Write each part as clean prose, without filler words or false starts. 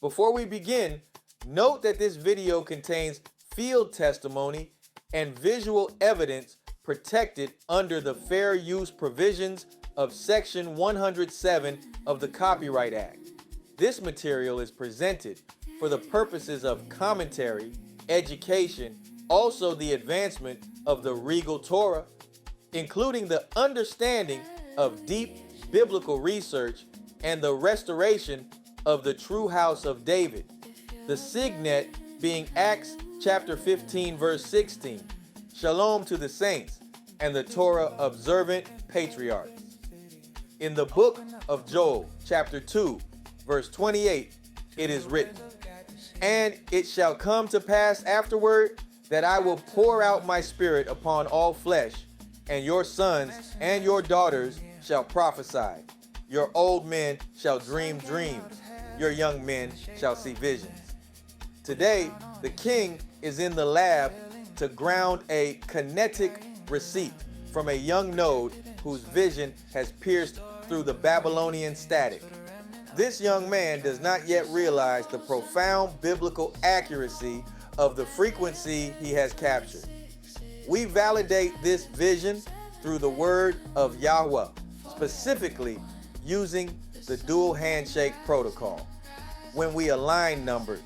Before we begin, note that this video contains field testimony and visual evidence protected under the fair use provisions of Section 107 of the Copyright Act. This material is presented for the purposes of commentary, education, also the advancement of the regal Torah, including the understanding of deep biblical research and the restoration of the true house of David. The signet being Acts chapter 15 verse 16. Shalom to the saints and the Torah observant patriarchs. In the book of Joel chapter 2 verse 28, it is written, "And it shall come to pass afterward that I will pour out my spirit upon all flesh, and your sons and your daughters shall prophesy. Your old men shall dream dreams. Your young men shall see visions." Today, the king is in the lab to ground a kinetic receipt from a young node whose vision has pierced through the Babylonian static. This young man does not yet realize the profound biblical accuracy of the frequency he has captured. We validate this vision through the word of Yahweh, specifically using the dual handshake protocol. When we align Numbers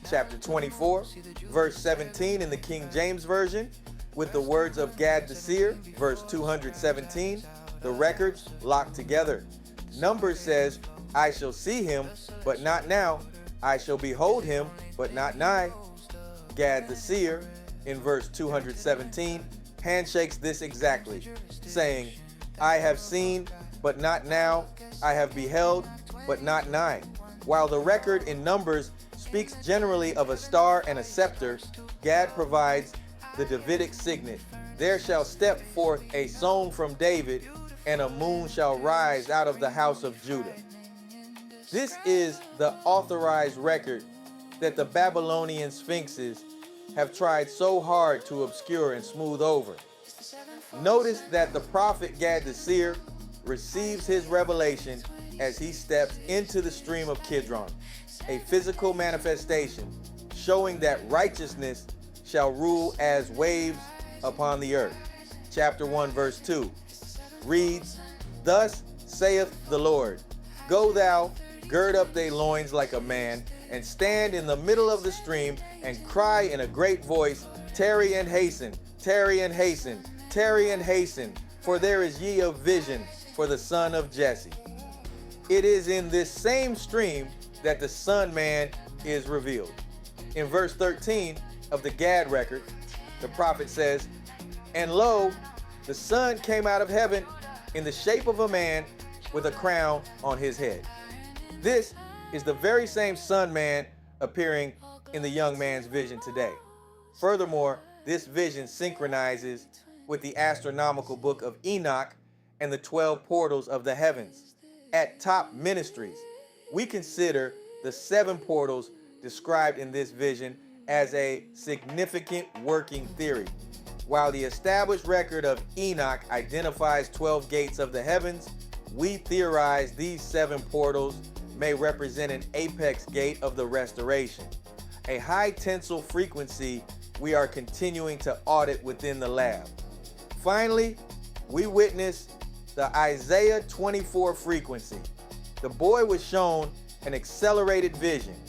chapter 24, verse 17 in the King James Version with the words of Gad the Seer, verse 217, the records lock together. Numbers says, "I shall see him, but not now. I shall behold him, but not nigh." Gad the Seer, in verse 217, handshakes this exactly, saying, "I have seen, but not now. I have beheld, but not nigh." While the record in Numbers speaks generally of a star and a scepter, Gad provides the Davidic signet. "There shall step forth a song from David, and a moon shall rise out of the house of Judah." This is the authorized record that the Babylonian sphinxes have tried so hard to obscure and smooth over. Notice that the prophet Gad the Seer receives his revelation as he steps into the stream of Kidron, a physical manifestation showing that righteousness shall rule as waves upon the earth. Chapter 1 verse 2 reads, "Thus saith the Lord, Go thou, gird up thy loins like a man, and stand in the middle of the stream, and cry in a great voice, Tarry and hasten, tarry and hasten, tarry and hasten, for there is ye a vision for the son of Jesse." It is in this same stream that the Son Man is revealed. In verse 13 of the Gad record, the prophet says, "And lo, the Son came out of heaven in the shape of a man with a crown on his head." This is the very same Son Man appearing in the young man's vision today. Furthermore, this vision synchronizes with the astronomical book of Enoch and the 12 portals of the heavens. At Top Ministries, we consider the 7 portals described in this vision as a significant working theory. While the established record of Enoch identifies 12 gates of the heavens, we theorize these 7 portals may represent an apex gate of the restoration, a high tensile frequency we are continuing to audit within the lab. Finally, we witness the Isaiah 24 frequency. The boy was shown an accelerated vision.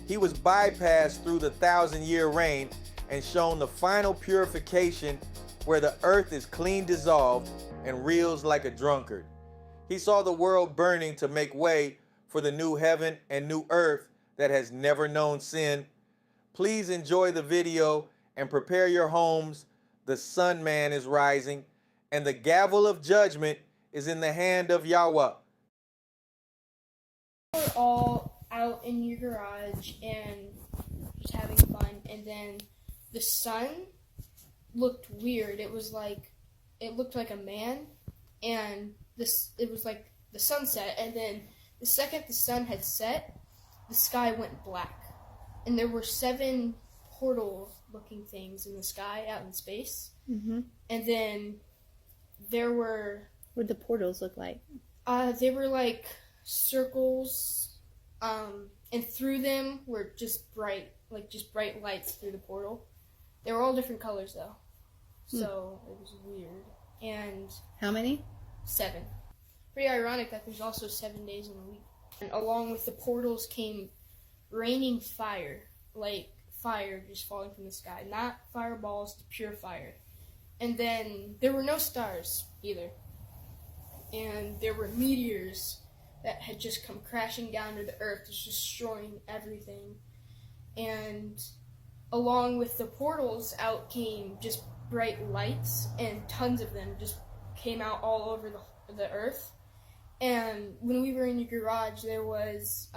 He was bypassed through the 1,000-year reign and shown the final purification where the earth is clean dissolved and reels like a drunkard. He saw the world burning to make way for the new heaven and new earth that has never known sin. Please enjoy the video and prepare your homes. The Son Man is rising, and the gavel of judgment is in the hand of Yahweh. We're all out in your garage and just having fun, and then the sun looked weird. It looked like a man, and it was like the sunset, and then the second the sun had set, the sky went black, and there were 7 portal-looking things in the sky out in space, and then there were... What did the portals look like? They were like circles, and through them were just bright lights through the portal. They were all different colors though, so it was weird. And how many? 7. Pretty ironic that there's also 7 days in a week. And along with the portals came raining fire, like fire just falling from the sky, not fireballs, pure fire. And then there were no stars either, and there were meteors that had just come crashing down to the earth, just destroying everything. And along with the portals, out came just bright lights, and tons of them just came out all over the earth. And when we were in your garage, there was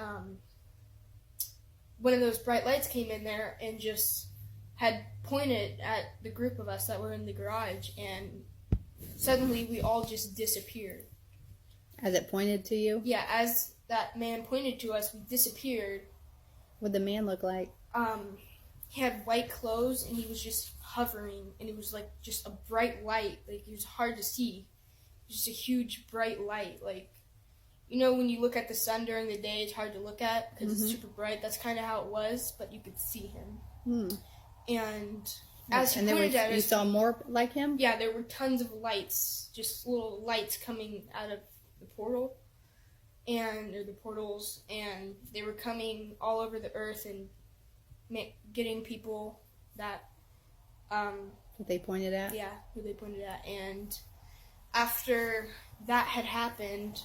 one of those bright lights came in there and just had pointed at the group of us that were in the garage, and suddenly we all just disappeared. As it pointed to you? Yeah, as that man pointed to us, we disappeared. What'd the man look like? He had white clothes, and he was just hovering, and it was like just a bright light. Like, it was hard to see. Just a huge bright light. Like, you know when you look at the sun during the day, it's hard to look at because it's super bright. That's kind of how it was, but you could see him. And as he pointed at us, you saw more like him? Yeah, there were tons of lights, just little lights coming out of the portal, or the portals, and they were coming all over the earth and getting people that they pointed at? Yeah, who they pointed at. And after that had happened,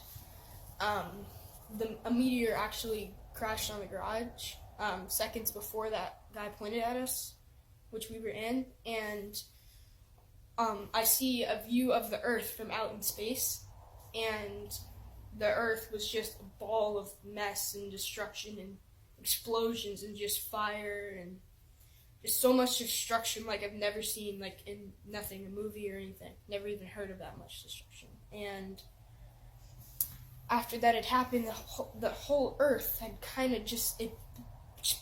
a meteor actually crashed on the garage seconds before that guy pointed at us, which we were in, and I see a view of the earth from out in space, and the earth was just a ball of mess and destruction and explosions and just fire and just so much destruction like I've never seen, like in a movie or anything. Never even heard of that much destruction. And after that had happened, the whole earth had kind of just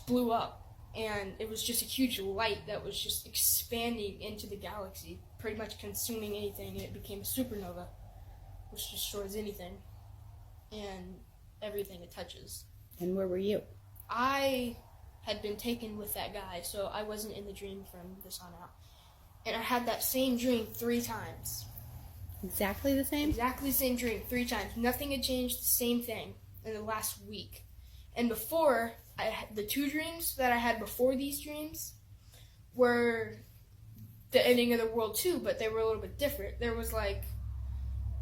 blew up, and it was just a huge light that was just expanding into the galaxy, pretty much consuming anything, and it became a supernova, which destroys anything and everything it touches. And where were you? I had been taken with that guy, so I wasn't in the dream from this on out. And I had that same dream 3 times. Exactly the same? Exactly the same dream 3 times. Nothing had changed, the same thing in the last week. And before, the 2 dreams that I had before these dreams were the ending of the world too, but they were a little bit different. There was like,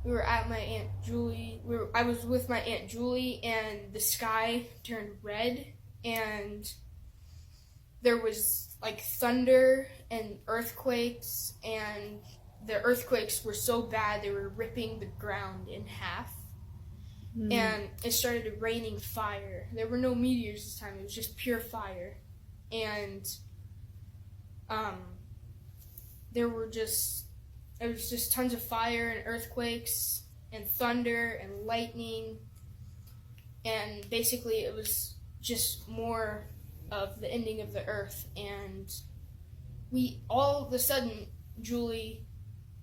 we were at my Aunt Julie, I was with my Aunt Julie, and the sky turned red, and there was like thunder and earthquakes, and the earthquakes were so bad they were ripping the ground in half. And it started raining fire. There were no meteors this time. It was just pure fire. And there was just tons of fire and earthquakes and thunder and lightning. And basically it was just more of the ending of the earth. And we all of a sudden, Julie,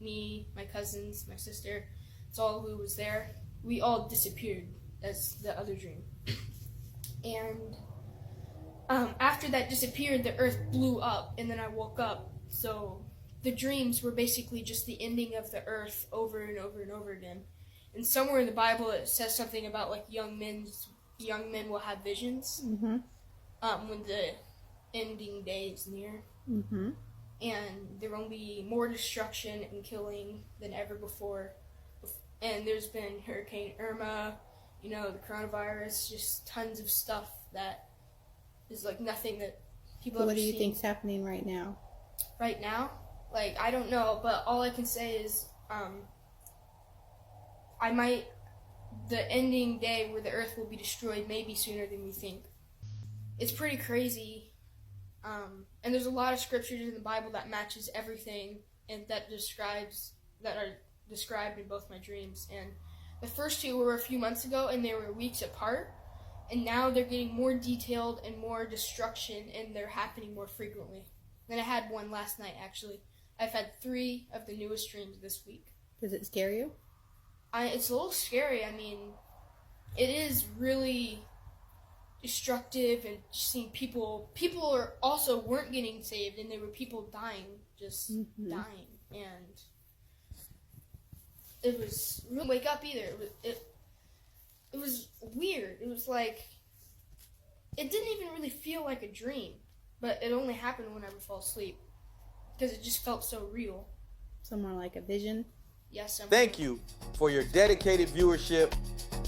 me, my cousins, my sister, it's all who was there, we all disappeared. That's the other dream. And after that disappeared, the earth blew up, and then I woke up. So the dreams were basically just the ending of the earth over and over and over again. And somewhere in the Bible it says something about like young men will have visions when the ending day is near. And there will be more destruction and killing than ever before. And there's been Hurricane Irma, the coronavirus, just tons of stuff that is like nothing that people have ever seen. What do you think's happening right now? Right now? Like, I don't know, but all I can say is, the ending day where the earth will be destroyed may be sooner than we think. It's pretty crazy. And there's a lot of scriptures in the Bible that matches everything and that are described in both my dreams. And the first 2 were a few months ago, and they were weeks apart, and now they're getting more detailed and more destruction, and they're happening more frequently. Then I had one last night, actually. I've had 3 of the newest dreams this week. Does it scare you? It's a little scary. I mean, it is really destructive, and just seeing people are also weren't getting saved, and there were people dying, just dying, and it was really wake up either. It was weird. It was like it didn't even really feel like a dream, but it only happened when I would fall asleep because it just felt so real. So more like a vision. Yes. Thank you for your dedicated viewership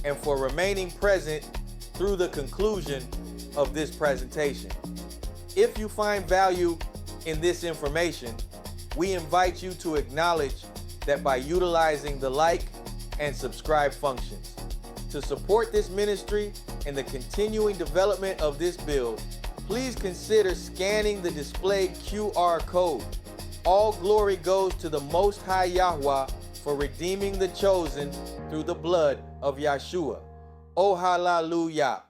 and for remaining present through the conclusion of this presentation. If you find value in this information, we invite you to acknowledge that by utilizing the like and subscribe functions. To support this ministry and the continuing development of this build, please consider scanning the displayed QR code. All glory goes to the Most High Yahweh for redeeming the chosen through the blood of Yahshua. Oh, hallelujah.